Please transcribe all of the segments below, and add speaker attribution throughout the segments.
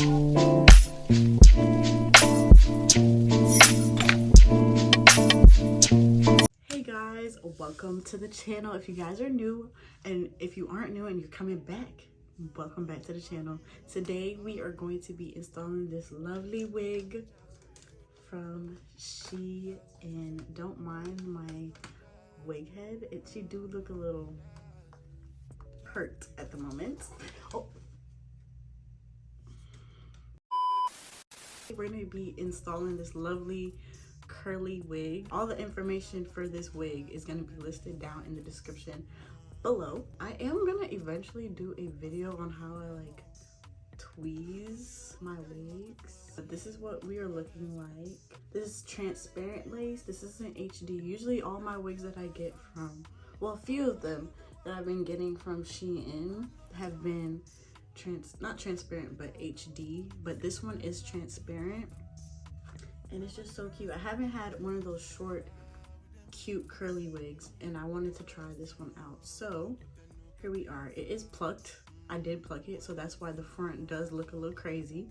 Speaker 1: Hey guys, welcome to the channel. If you guys are new, and if you aren't new and you're coming back, welcome back to the channel. Today we are going to be installing this lovely wig from SHEIN, and don't mind my wig head. She do look a little hurt at the moment. Oh, we're going to be installing this lovely curly wig. All the information for this wig is going to be listed down in the description below. I am going to eventually do a video on how I like tweeze my wigs, but this is what we are looking like. This is transparent lace. This isn't HD. Usually all my wigs that I get from, well, a few of them that I've been getting from SHEIN have been not transparent but HD, but this one is transparent and it's just so cute. I haven't had one of those short cute curly wigs and I wanted to try this one out. So here we are. It is plucked. I did pluck it, so that's why the front does look a little crazy.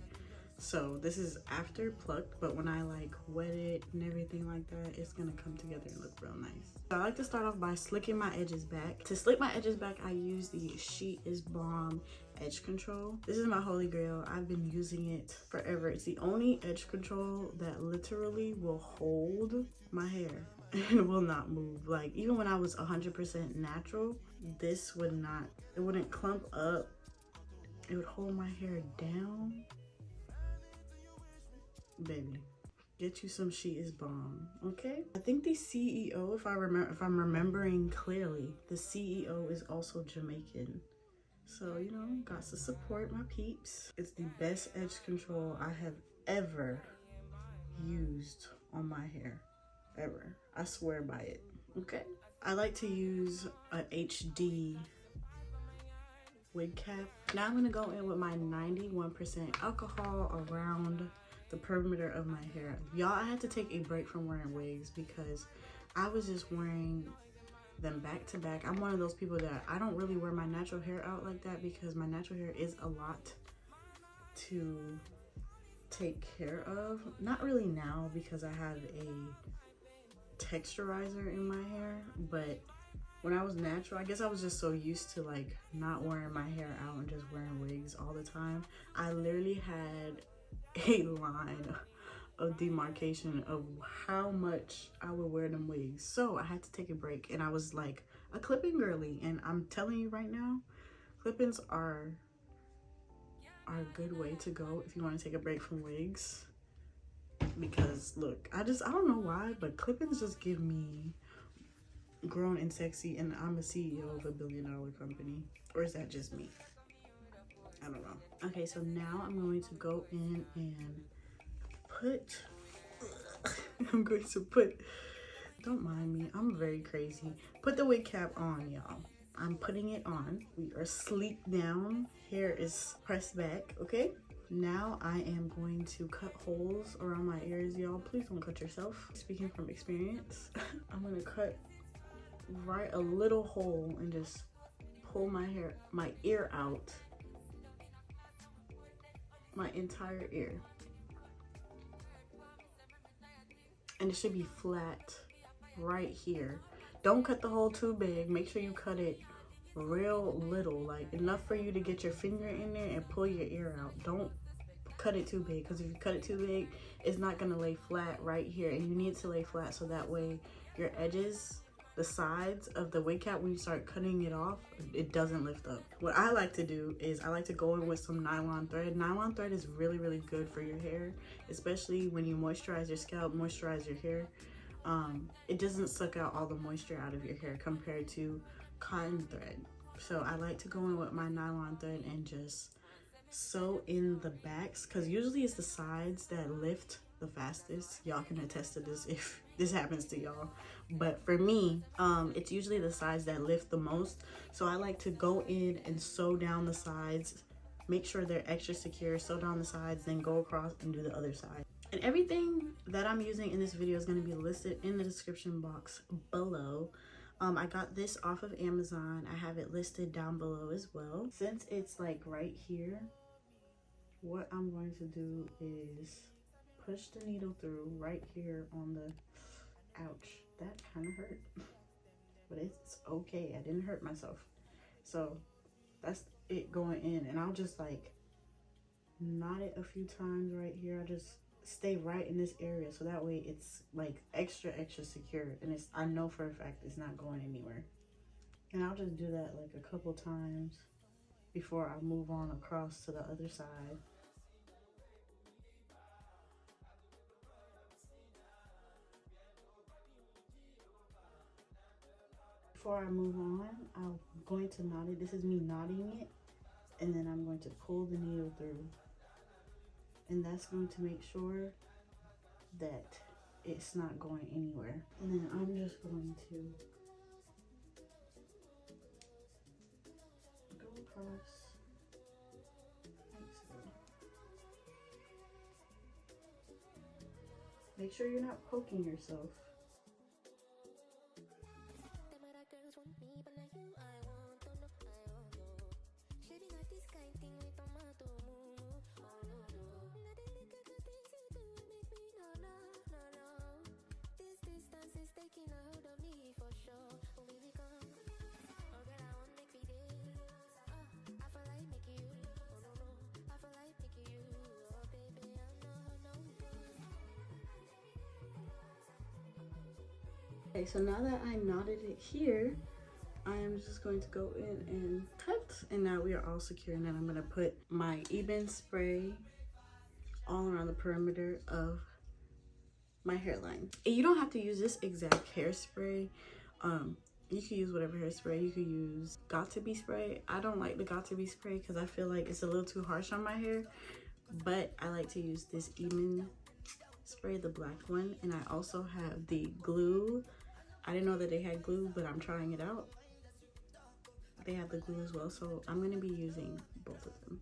Speaker 1: So this is after plucked, but when I like wet it and everything like that, it's gonna come together and look real nice. So I like to start off by slicking my edges back. To slick my edges back, I use the SHEIN is Bomb edge control. This is my holy grail. I've been using it forever. It's the only edge control that literally will hold my hair and will not move. Like even when I was 100% natural, this would not, it wouldn't clump up. It would hold my hair down. Baby, get you some SHEIN is Bomb, okay? I think the CEO, if I'm remembering clearly, the CEO is also Jamaican. So, you know, got to support my peeps. It's the best edge control I have ever used on my hair, ever. I swear by it, okay? I like to use a HD wig cap. Now I'm gonna go in with my 91% alcohol around the perimeter of my hair. Y'all, I had to take a break from wearing wigs because I was just wearing them back to back. I'm one of those people that I don't really wear my natural hair out like that because my natural hair is a lot to take care of. Not really now because I have a texturizer in my hair, but when I was natural, I guess I was just so used to like not wearing my hair out and just wearing wigs all the time. I literally had a line of demarcation of how much I would wear them wigs. So I had to take a break and I was like a clipping girly, and I'm telling you right now, clip-ins are a good way to go if you want to take a break from wigs. Because look, I don't know why, but clip-ins just give me grown and sexy, and I'm a CEO of a billion-dollar company. Or is that just me? I don't know. Okay, so now I'm going to go in and don't mind me, I'm very crazy. Put the wig cap on, y'all. I'm putting it on. We are sleek down. Hair is pressed back, okay? Now I am going to cut holes around my ears, y'all. Please don't cut yourself. Speaking from experience, I'm gonna cut right a little hole and just pull my ear out. My entire ear. And it should be flat right here. Don't cut the hole too big. Make sure you cut it real little, like enough for you to get your finger in there and pull your ear out. Don't cut it too big, because if you cut it too big, it's not gonna lay flat right here, and you need to lay flat so that way your edges, the sides of the wig cap, when you start cutting it off, it doesn't lift up. What I like to do is I like to go in with some nylon thread. Nylon thread is really, really good for your hair, especially when you moisturize your scalp, moisturize your hair. It doesn't suck out all the moisture out of your hair compared to cotton thread. So I like to go in with my nylon thread and just sew in the backs, because usually it's the sides that lift the fastest. Y'all can attest to this if this happens to y'all, but for me, it's usually the sides that lift the most. So I like to go in and sew down the sides, make sure they're extra secure, sew down the sides, then go across and do the other side. And everything that I'm using in this video is going to be listed in the description box below. I got this off of Amazon. I have it listed down below as well. Since it's like right here, what I'm going to do is push the needle through right here on the, ouch, that kind of hurt, but it's okay. I didn't hurt myself. So that's it going in, and I'll just like knot it a few times right here. I just stay right in this area so that way it's like extra secure, and it's, I know for a fact it's not going anywhere. And I'll just do that like a couple times before I move on across to the other side. Before I move on, I'm going to knot it. This is me knotting it, and then I'm going to pull the needle through, and that's going to make sure that it's not going anywhere. And then I'm just going to go across like so. Make sure you're not poking yourself. Okay, so now that I knotted it here, I am just going to go in and cut, and now we are all secure. And then I'm gonna put my Eben spray all around the perimeter of my hairline. And you don't have to use this exact hairspray. You can use whatever hairspray. You could use Got To Be spray. I don't like the Got To Be spray because I feel like it's a little too harsh on my hair, but I like to use this Eben spray, the black one. And I also have the glue. I didn't know that they had glue, but I'm trying it out. They have the glue as well, so I'm going to be using both of them.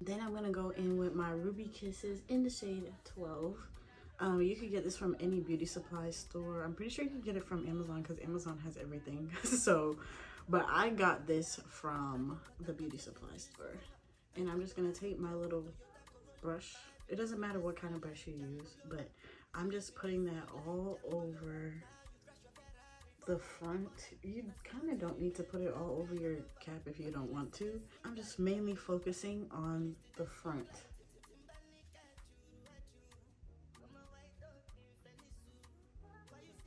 Speaker 1: Then I'm gonna go in with my Ruby Kisses in the shade 12. You could get this from any beauty supply store. I'm pretty sure you can get it from Amazon because Amazon has everything. So, but I got this from the beauty supply store. And I'm just gonna take my little brush. It doesn't matter what kind of brush you use, but I'm just putting that all over the front. You kind of don't need to put it all over your cap if you don't want to. I'm just mainly focusing on the front.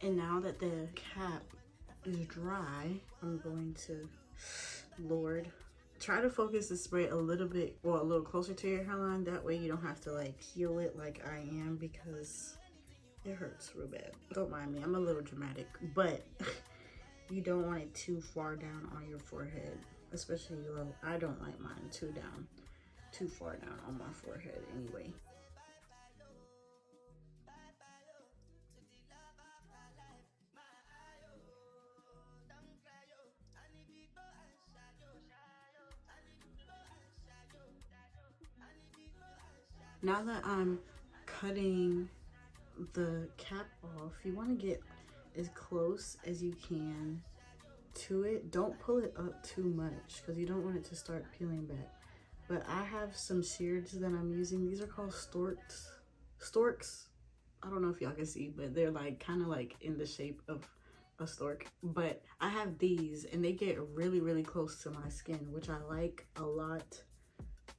Speaker 1: And now that the cap is dry, I'm going to, Lord, try to focus the spray a little bit, or a little closer to your hairline. That way you don't have to like peel it like I am, because it hurts real bad. Don't mind me, I'm a little dramatic, but you don't want it too far down on your forehead, especially low. I don't like mine too far down on my forehead anyway. Now that I'm cutting the cap off, you want to get as close as you can to it. Don't pull it up too much because you don't want it to start peeling back. But I have some shears that I'm using. These are called storks. I don't know if y'all can see, but they're like kind of like in the shape of a stork. But I have these and they get really close to my skin, which I like a lot.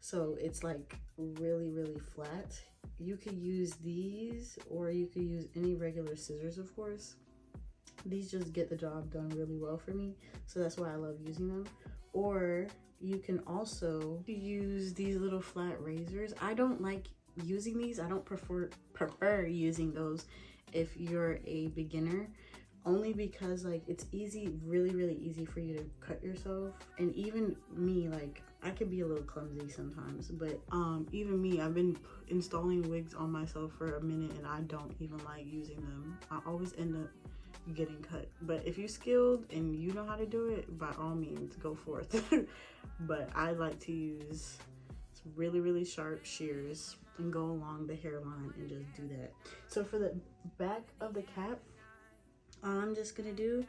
Speaker 1: So it's like really flat. You could use these, or you could use any regular scissors, of course. These just get the job done really well for me, so that's why I love using them. Or you can also use these little flat razors. I don't like using these. I don't prefer using those if you're a beginner, only because like it's easy, really easy for you to cut yourself. And even me, like I could be a little clumsy sometimes, but even me, I've been installing wigs on myself for a minute and I don't even like using them. I always end up getting cut. But if you're skilled and you know how to do it, by all means, go forth. But I like to use some really sharp shears and go along the hairline and just do that. So for the back of the cap, all I'm just gonna do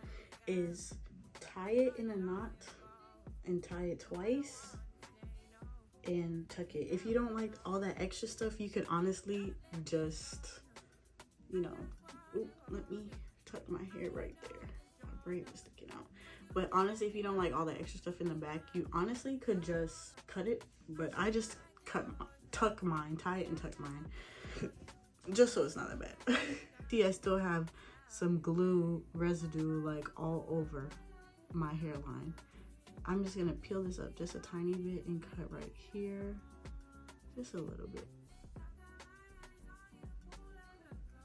Speaker 1: is tie it in a knot and tie it twice and tuck it. If you don't like all that extra stuff, you could honestly just, you know, ooh, let me tuck my hair right there. My braid was sticking out. But honestly, if you don't like all the extra stuff in the back, you honestly could just cut it. But I just tuck mine, tie it and tuck mine, just so it's not that bad. See, I still have some glue residue like all over my hairline. I'm just gonna peel this up just a tiny bit and cut right here, just a little bit.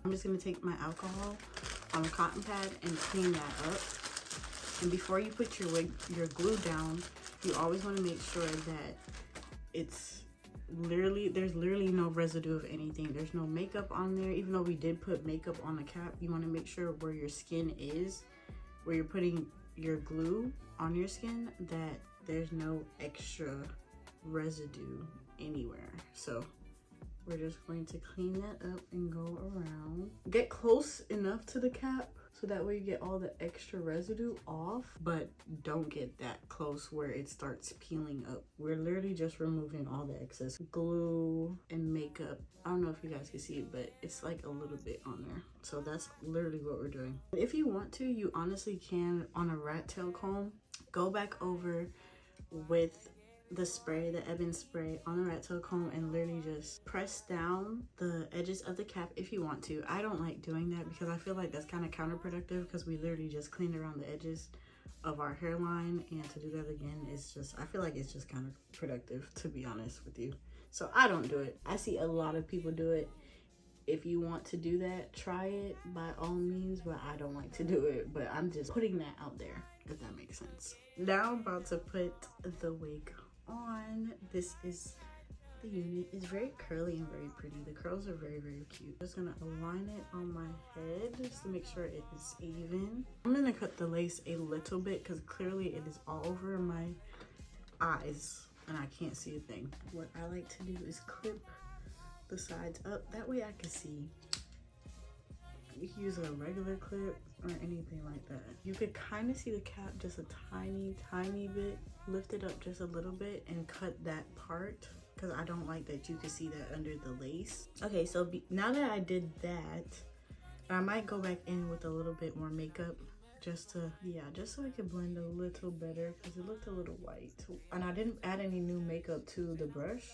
Speaker 1: I'm just gonna take my alcohol on a cotton pad and clean that up. And before you put your glue down, you always wanna make sure that there's literally no residue of anything. There's no makeup on there. Even though we did put makeup on the cap, you wanna make sure where your skin is, where you're putting your glue on your skin, that there's no extra residue anywhere. So we're just going to clean that up and go around. Get close enough to the cap so that way you get all the extra residue off, but don't get that close where it starts peeling up. We're literally just removing all the excess glue and makeup. I don't know if you guys can see it, but it's like a little bit on there. So that's literally what we're doing. If you want to, you honestly can, on a rat tail comb, go back over with the spray, the Ebin spray, on the rat tail comb and literally just press down the edges of the cap if you want to. I don't like doing that because I feel like that's kind of counterproductive, because we literally just cleaned around the edges of our hairline, and to do that again is just, I feel like it's just counterproductive, to be honest with you. So I don't do it. I see a lot of people do it. If you want to do that, try it by all means, but I don't like to do it. But I'm just putting that out there, if that makes sense. Now I'm about to put the wig on. This is the unit. It's very curly and very pretty. The curls are very cute. Just gonna align it on my head just to make sure it is even. I'm gonna cut the lace a little bit because clearly it is all over my eyes and I can't see a thing. What I like to do is clip the sides up, that way I can see. You can use a regular clip or anything like that. You could kind of see the cap just a tiny bit. Lift it up just a little bit and cut that part, because I don't like that you can see that under the lace. Okay, so now that I did that, I might go back in with a little bit more makeup just so it can blend a little better, because it looked a little white. And I didn't add any new makeup to the brush.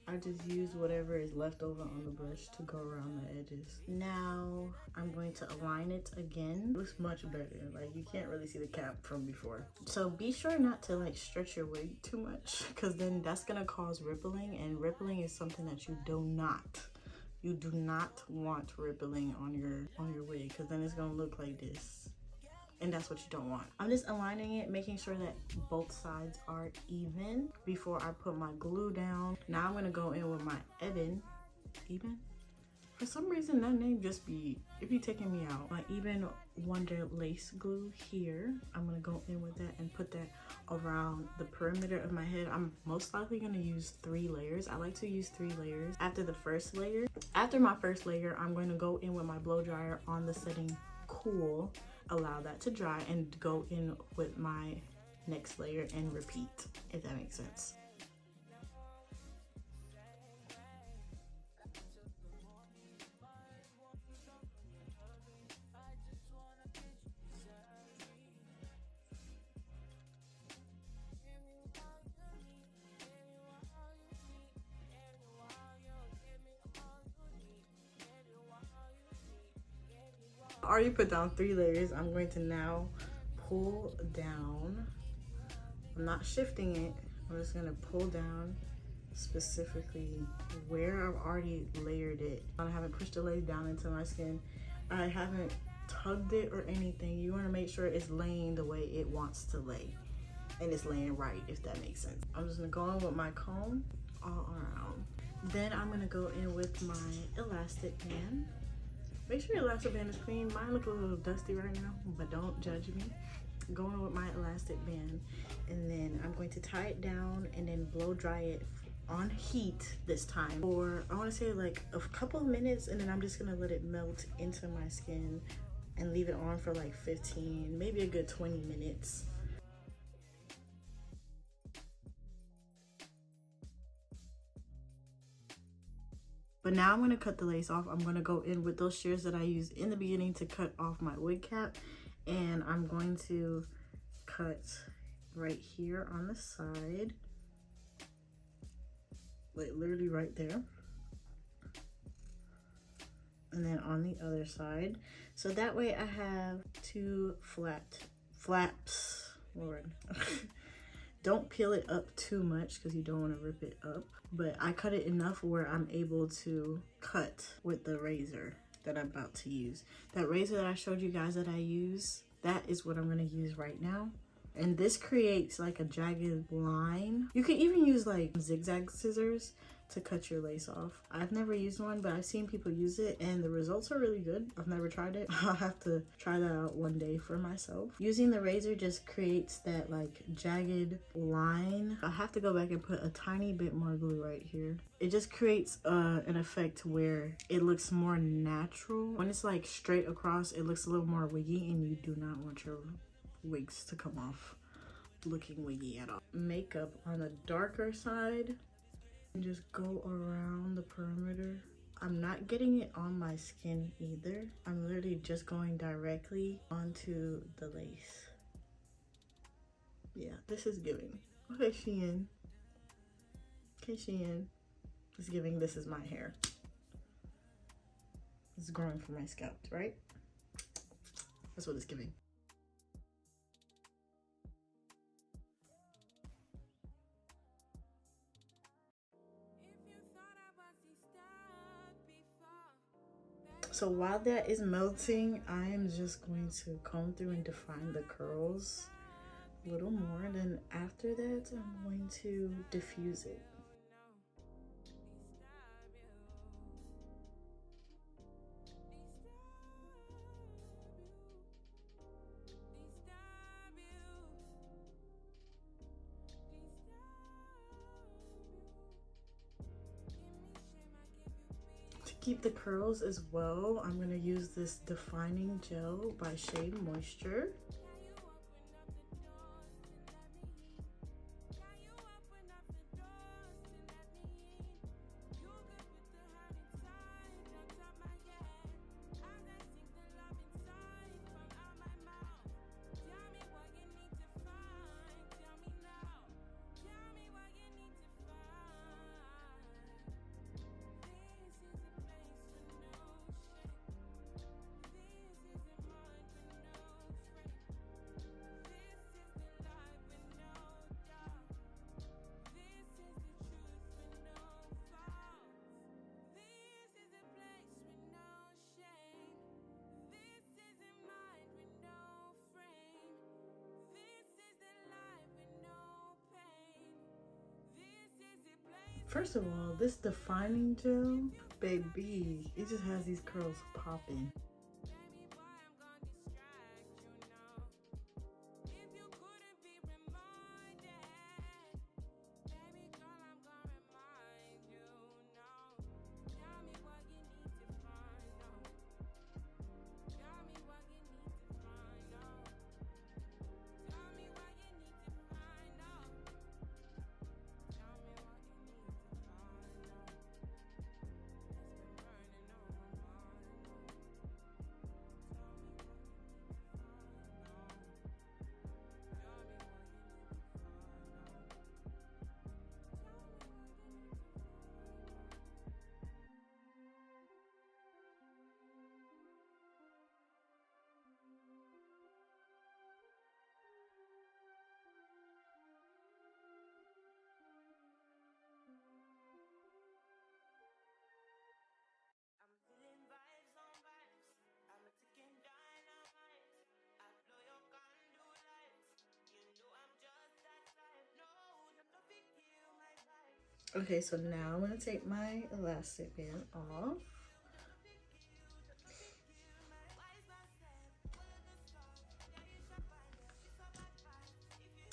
Speaker 1: I just used whatever is left over on the brush to go around the edges. Now I'm going to align it again. It looks much better. Like, you can't really see the cap from before. So be sure not to like stretch your wig too much, because then that's gonna cause rippling, and rippling is something that you do not want rippling on your wig, because then it's gonna look like this. And that's what you don't want. I'm just aligning it, making sure that both sides are even before I put my glue down. Now I'm gonna go in with my Ebin. For some reason that name it be taking me out. My Ebin Wonder Lace glue here. I'm gonna go in with that and put that around the perimeter of my head. I'm most likely gonna use 3 layers. I like to use 3 layers. After my first layer, I'm going to go in with my blow dryer on the setting cool. Allow that to dry and go in with my next layer and repeat, if that makes sense. I already put down 3 layers. I'm going to now pull down. I'm not shifting it. I'm just gonna pull down specifically where I've already layered it. I haven't pushed the lace down into my skin. I haven't tugged it or anything. You wanna make sure it's laying the way it wants to lay. And it's laying right, if that makes sense. I'm just gonna go in with my comb all around. Then I'm gonna go in with my elastic band Make sure your elastic band is clean. Mine look a little dusty right now, but don't judge me. Going with my elastic band, and then I'm going to tie it down and then blow dry it on heat this time for, I want to say, like a couple of minutes, and then I'm just gonna let it melt into my skin and leave it on for like 15, maybe a good 20 minutes. But now I'm gonna cut the lace off. I'm gonna go in with those shears that I used in the beginning to cut off my wig cap, and I'm going to cut right here on the side, like literally right there, and then on the other side, so that way I have two flaps. Lord. Don't peel it up too much because you don't want to rip it up, but I cut it enough where I'm able to cut with the razor that I'm about to use. That razor that I showed you guys that I use, that is what I'm going to use right now. And this creates like a jagged line. You can even use like zigzag scissors to cut your lace off. I've never used one, but I've seen people use it and the results are really good. I've never tried it. I'll have to try that out one day for myself. Using the razor just creates that like jagged line. I have to go back and put a tiny bit more glue right here. It just creates an effect where it looks more natural. When it's like straight across, it looks a little more wiggy, and you do not want your wigs to come off looking wiggy at all. Makeup on the darker side, and just go around the perimeter. I'm not getting it on my skin either. I'm literally just going directly onto the lace. Yeah, this is giving. Okay, SHEIN. Okay, SHEIN. It's giving this is my hair. It's growing from my scalp, right? That's what it's giving. So while that is melting, I am just going to comb through and define the curls a little more. And then after that, I'm going to diffuse it. To keep the curls as well, I'm going to use this defining gel by SHEIN Moisture. First of all, this defining gel, baby, it just has these curls popping. Okay, so now I'm gonna take my elastic band off.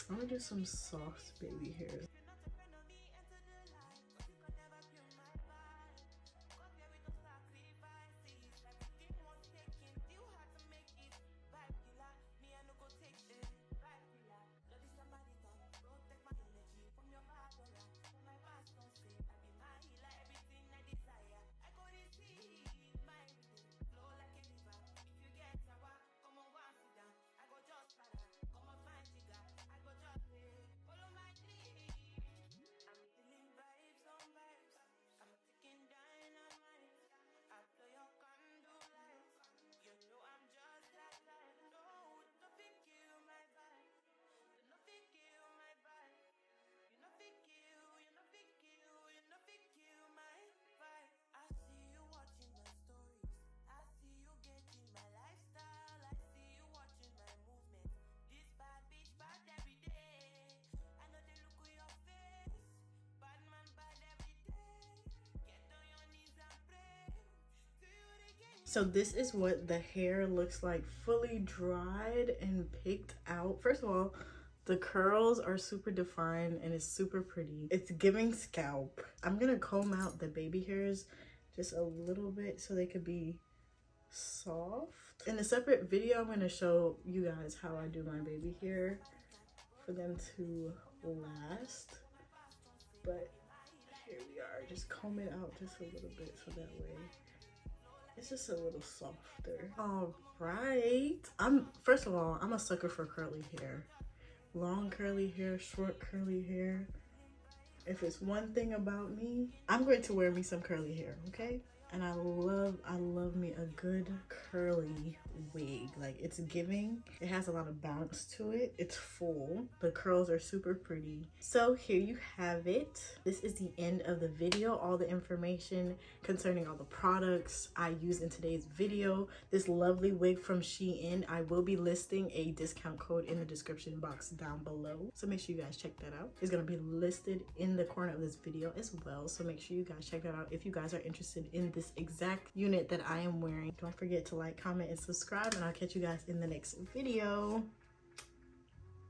Speaker 1: I'm gonna do some soft baby hairs. So this is what the hair looks like fully dried and picked out. First of all, the curls are super defined and it's super pretty. It's giving scalp. I'm gonna comb out the baby hairs just a little bit so they could be soft. In a separate video, I'm gonna show you guys how I do my baby hair for them to last. But here we are, just comb it out just a little bit so that way it's just a little softer. All right. First of all, I'm a sucker for curly hair. Long curly hair, short curly hair. If it's one thing about me, I'm going to wear me some curly hair, okay? And I love me a good curly wig. Like, it's giving. It has a lot of bounce to it. It's full. The curls are super pretty. So here you have it. This is the end of the video. All the information concerning all the products I used in today's video. This lovely wig from SHEIN. I will be listing a discount code in the description box down below. So make sure you guys check that out. It's gonna be listed in the corner of this video as well. So make sure you guys check that out if you guys are interested in this exact unit that I am wearing. Don't forget to like, comment, and subscribe, and I'll catch you guys in the next video.